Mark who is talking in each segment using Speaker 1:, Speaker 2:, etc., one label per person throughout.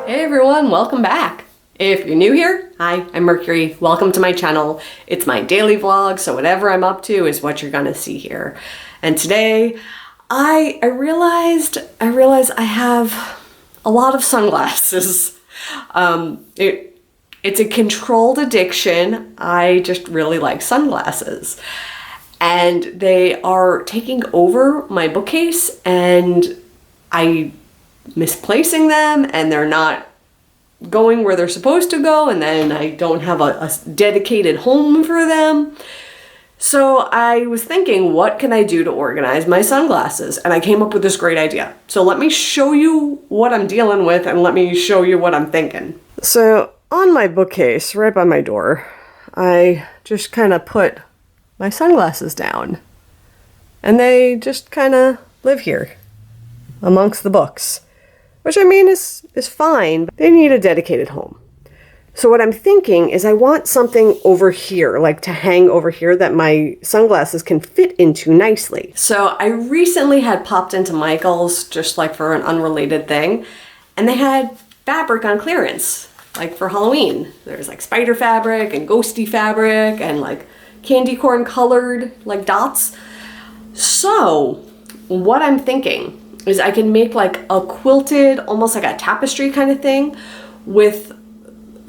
Speaker 1: Hey everyone, welcome back. If you're new here, hi, I'm Mercury. Welcome to my channel. It's my daily vlog, so whatever I'm up to is what you're gonna see here. And today, I realized I have a lot of sunglasses. It's a controlled addiction. I just really like sunglasses. And they are taking over my bookcase, and I misplacing them, and they're not going where they're supposed to go, and then I don't have a dedicated home for them. So I was thinking, what can I do to organize my sunglasses? And I came up with this great idea. So let me show you what I'm dealing with, and let me show you what I'm thinking. So on my bookcase, right by my door, I just kind of put my sunglasses down. And they just kind of live here amongst the books. Which I mean is fine, but they need a dedicated home. So what I'm thinking is I want something over here, like to hang over here that my sunglasses can fit into nicely. So I recently had popped into Michael's just like for an unrelated thing, and they had fabric on clearance, like for Halloween. There's like spider fabric and ghosty fabric and like candy corn colored like dots. So what I'm thinking is I can make like a quilted, almost like a tapestry kind of thing with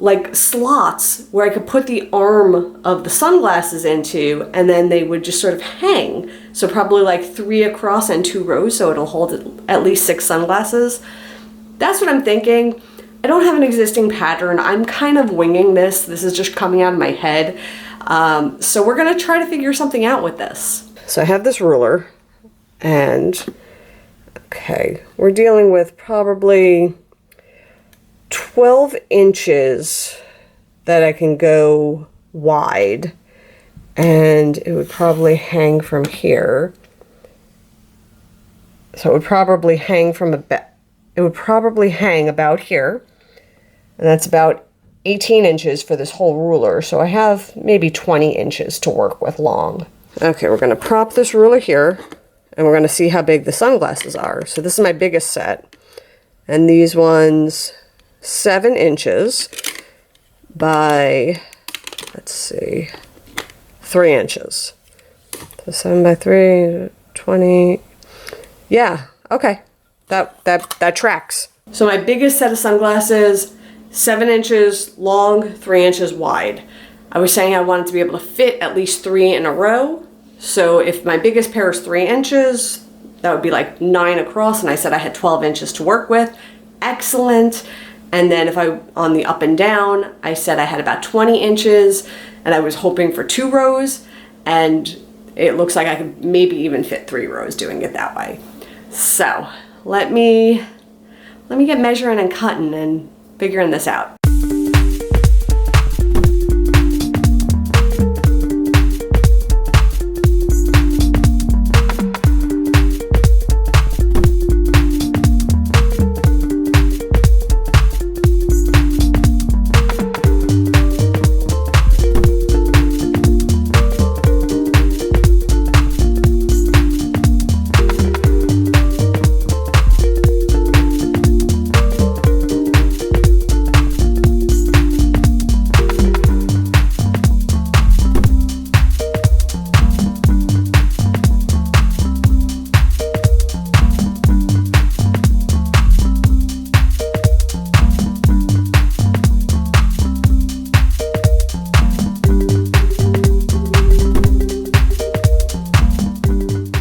Speaker 1: like slots where I could put the arm of the sunglasses into, and then they would just sort of hang. So probably like 3 across and 2 rows, so it'll hold at least 6 sunglasses. That's what I'm thinking. I don't have an existing pattern. I'm kind of winging this. This is just coming out of my head. So we're gonna try to figure something out with this. So I have this ruler, and okay, we're dealing with probably 12 inches that I can go wide, and it would probably hang from here. So it would probably hang from it would probably hang about here, and that's about 18 inches for this whole ruler. So I have maybe 20 inches to work with long. Okay, we're gonna prop this ruler here, and we're going to see how big the sunglasses are. So this is my biggest set. And these ones, 7 inches by, let's see, 3 inches. So 7 by 3, 20. Yeah, okay. That tracks. So my biggest set of sunglasses, 7 inches long, 3 inches wide. I was saying I wanted to be able to fit at least 3 in a row. So if my biggest pair is 3 inches, that would be like 9 across, and I said I had 12 inches to work with. Excellent. And then if I, on the up and down, I said I had about 20 inches, and I was hoping for 2 rows, and it looks like I could maybe even fit 3 rows doing it that way. So let me get measuring and cutting and figuring this out.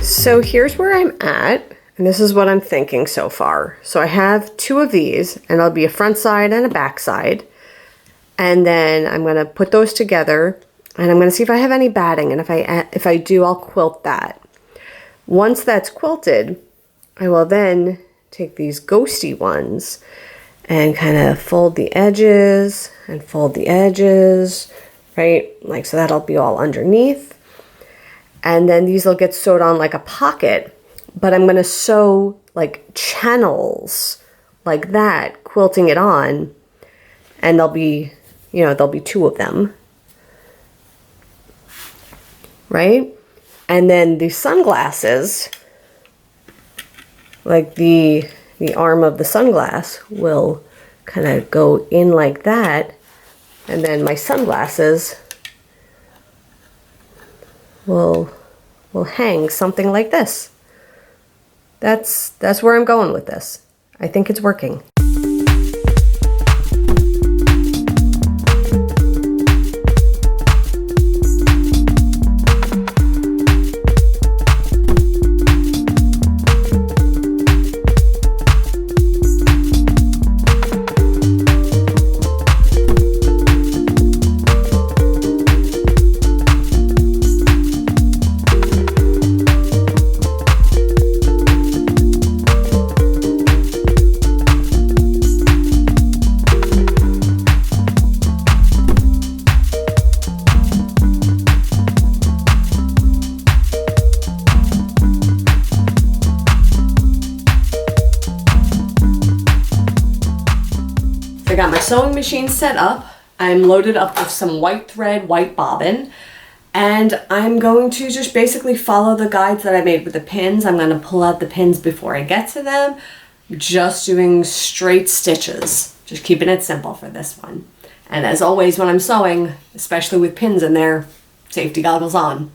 Speaker 1: So here's where I'm at, and this is what I'm thinking so far. So I have 2 of these, and there'll be a front side and a back side. And then I'm gonna put those together, and I'm gonna see if I have any batting, and if I do, I'll quilt that. Once that's quilted, I will then take these ghosty ones and kind of fold the edges and fold the edges, right? Like, so that'll be all underneath. And then these will get sewed on like a pocket, but I'm going to sew like channels like that, quilting it on, and there'll be 2 of them, right? And then the sunglasses, like the arm of the sunglass will kind of go in like that, and then my sunglasses will hang something like this. That's where I'm going with this. I think it's working.
Speaker 2: I got my sewing machine set up. I'm loaded up with some white thread, white bobbin, and I'm going to just basically follow the guides that I made with the pins. I'm going to pull out the pins before I get to them, just doing straight stitches, just keeping it simple for this one. And as always when I'm sewing, especially with pins in there, safety goggles on.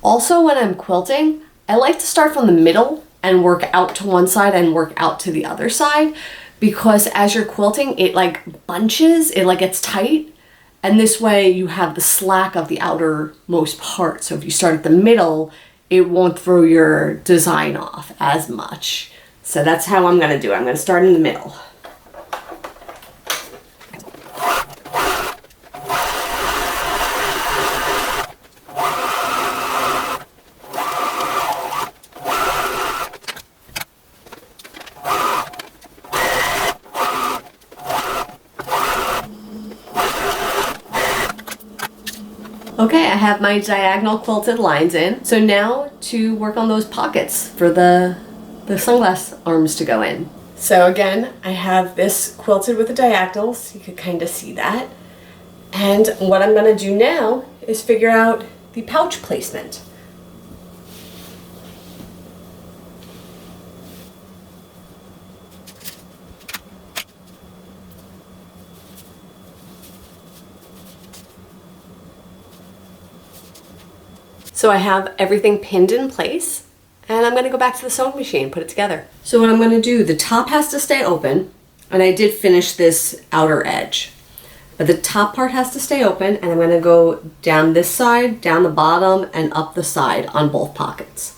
Speaker 2: Also when I'm quilting, I like to start from the middle and work out to one side and work out to the other side, because as you're quilting, it like bunches, it like gets tight, and this way you have the slack of the outermost part. So if you start at the middle, it won't throw your design off as much. So that's how I'm gonna do it. I'm gonna start in the middle. Okay, I have my diagonal quilted lines in. So now to work on those pockets for the sunglass arms to go in. So again, I have this quilted with the diagonals. You could kind of see that. And what I'm gonna do now is figure out the pouch placement. So I have everything pinned in place, and I'm gonna go back to the sewing machine, put it together. So what I'm gonna do, the top has to stay open, and I did finish this outer edge, but the top part has to stay open, and I'm gonna go down this side, down the bottom, and up the side on both pockets.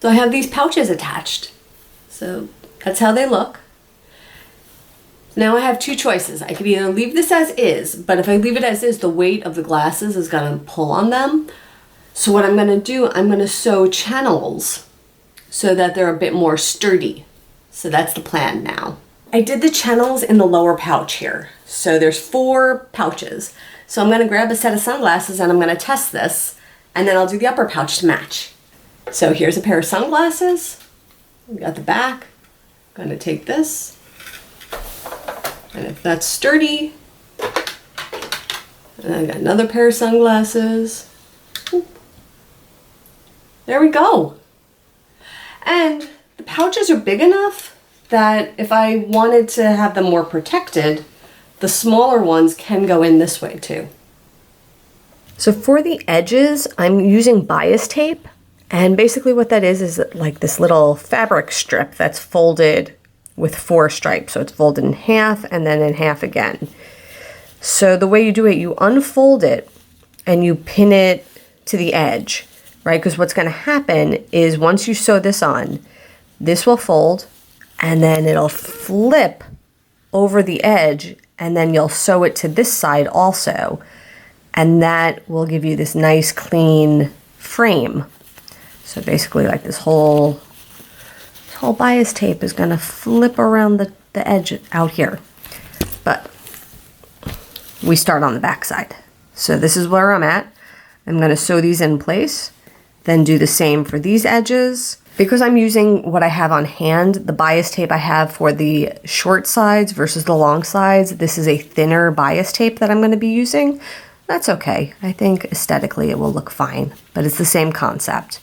Speaker 2: So I have these pouches attached. So that's how they look. Now I have two choices. I could either leave this as is, but if I leave it as is, the weight of the glasses is gonna pull on them. So what I'm gonna do, I'm gonna sew channels so that they're a bit more sturdy. So that's the plan now. I did the channels in the lower pouch here. So there's 4 pouches. So I'm gonna grab a set of sunglasses and I'm gonna test this, and then I'll do the upper pouch to match. So here's a pair of sunglasses. We got the back. I'm gonna take this, and if that's sturdy, and I got another pair of sunglasses. There we go. And the pouches are big enough that if I wanted to have them more protected, the smaller ones can go in this way too. So for the edges, I'm using bias tape. And basically what that is like this little fabric strip that's folded with 4 stripes. So it's folded in half and then in half again. So the way you do it, you unfold it and you pin it to the edge, right? Because what's gonna happen is once you sew this on, this will fold and then it'll flip over the edge, and then you'll sew it to this side also. And that will give you this nice clean frame. So basically like this whole bias tape is gonna flip around the edge out here. But we start on the back side. So this is where I'm at. I'm gonna sew these in place, then do the same for these edges, Because I'm using what I have on hand, the bias tape I have for the short sides versus the long sides, this is a thinner bias tape that I'm going to be using. That's okay. I think aesthetically it will look fine, but it's the same concept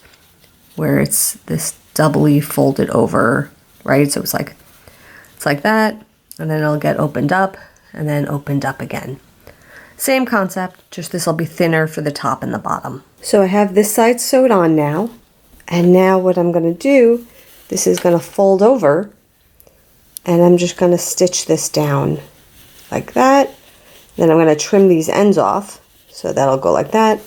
Speaker 2: where it's this doubly folded over, right? So it's like that, and then it'll get opened up and then opened up again. Same concept, just this will be thinner for the top and the bottom. So I have this side sewed on now. And now what I'm going to do, this is going to fold over, and I'm just going to stitch this down like that. Then I'm going to trim these ends off, so that'll go like that.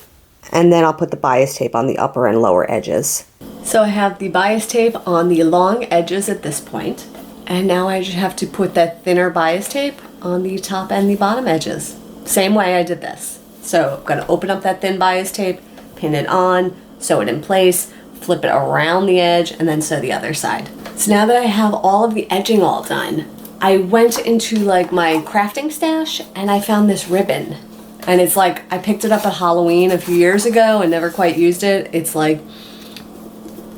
Speaker 2: And then I'll put the bias tape on the upper and lower edges. So I have the bias tape on the long edges at this point, and now I just have to put that thinner bias tape on the top and the bottom edges. Same way I did this. So I'm going to open up that thin bias tape, pin it on, sew it in place, flip it around the edge, and then sew the other side. So now that I have all of the edging all done, I went into like my crafting stash and I found this ribbon. And it's like, I picked it up at Halloween a few years ago and never quite used it. It's like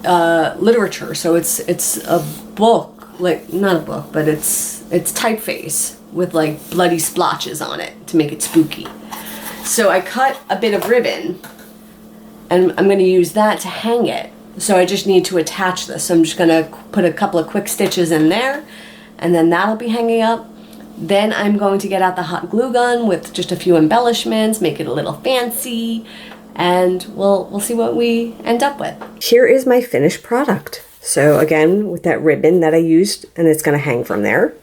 Speaker 2: literature, so it's a book, like not a book, but it's typeface with like bloody splotches on it to make it spooky. So I cut a bit of ribbon and I'm going to use that to hang it. So I just need to attach this. So I'm just going to put a couple of quick stitches in there, and then that'll be hanging up. Then I'm going to get out the hot glue gun with just a few embellishments, make it a little fancy, and we'll see what we end up with. Here is my finished product. So again, with that ribbon that I used, and it's going to hang from there.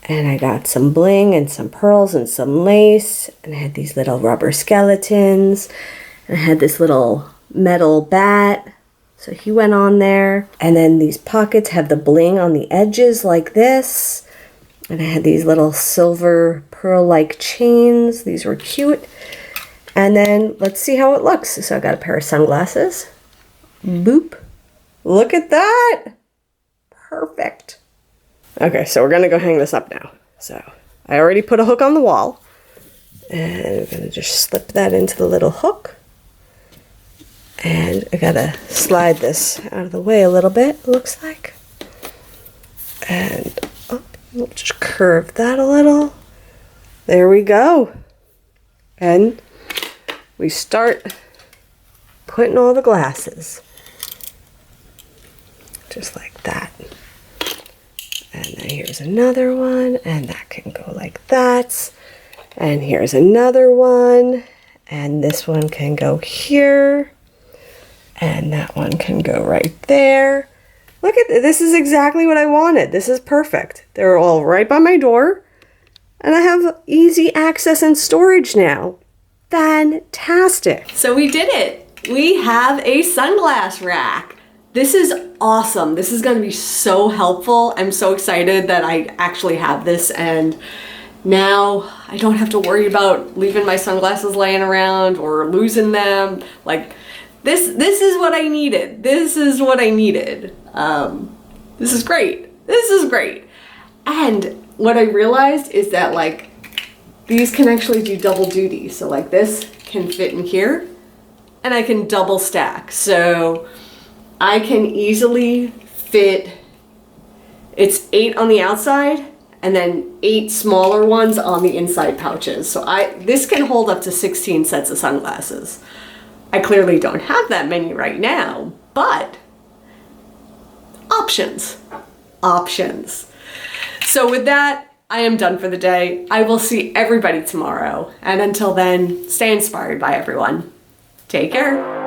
Speaker 2: And I got some bling and some pearls and some lace, and I had these little rubber skeletons. And I had this little metal bat, so he went on there. And then these pockets have the bling on the edges like this. And I had these little silver pearl-like chains. These were cute. And then let's see how it looks. So I got a pair of sunglasses. Boop. Look at that. Perfect. Okay, so we're gonna go hang this up now. So I already put a hook on the wall. And we're gonna just slip that into the little hook. And I gotta slide this out of the way a little bit, it looks like. And we'll just curve that a little. There we go. And we start putting all the glasses. Just like that. And then here's another one, and that can go like that. And here's another one, and this one can go here. And that one can go right there. Look at this. This is exactly what I wanted. This is perfect. They're all right by my door. And I have easy access and storage now. Fantastic.
Speaker 1: So we did it. We have a sunglass rack. This is awesome. This is going to be so helpful. I'm so excited that I actually have this, and now I don't have to worry about leaving my sunglasses laying around or losing them. Like, this is what I needed. This is what I needed. This is great. This is great. And what I realized is that like these can actually do double duty. So like this can fit in here and I can double stack. So I can easily fit, it's 8 on the outside and then 8 smaller ones on the inside pouches. So this can hold up to 16 sets of sunglasses. I clearly don't have that many right now, but options. So with that, I am done for the day. I will see everybody tomorrow. And until then, stay inspired by everyone. Take care.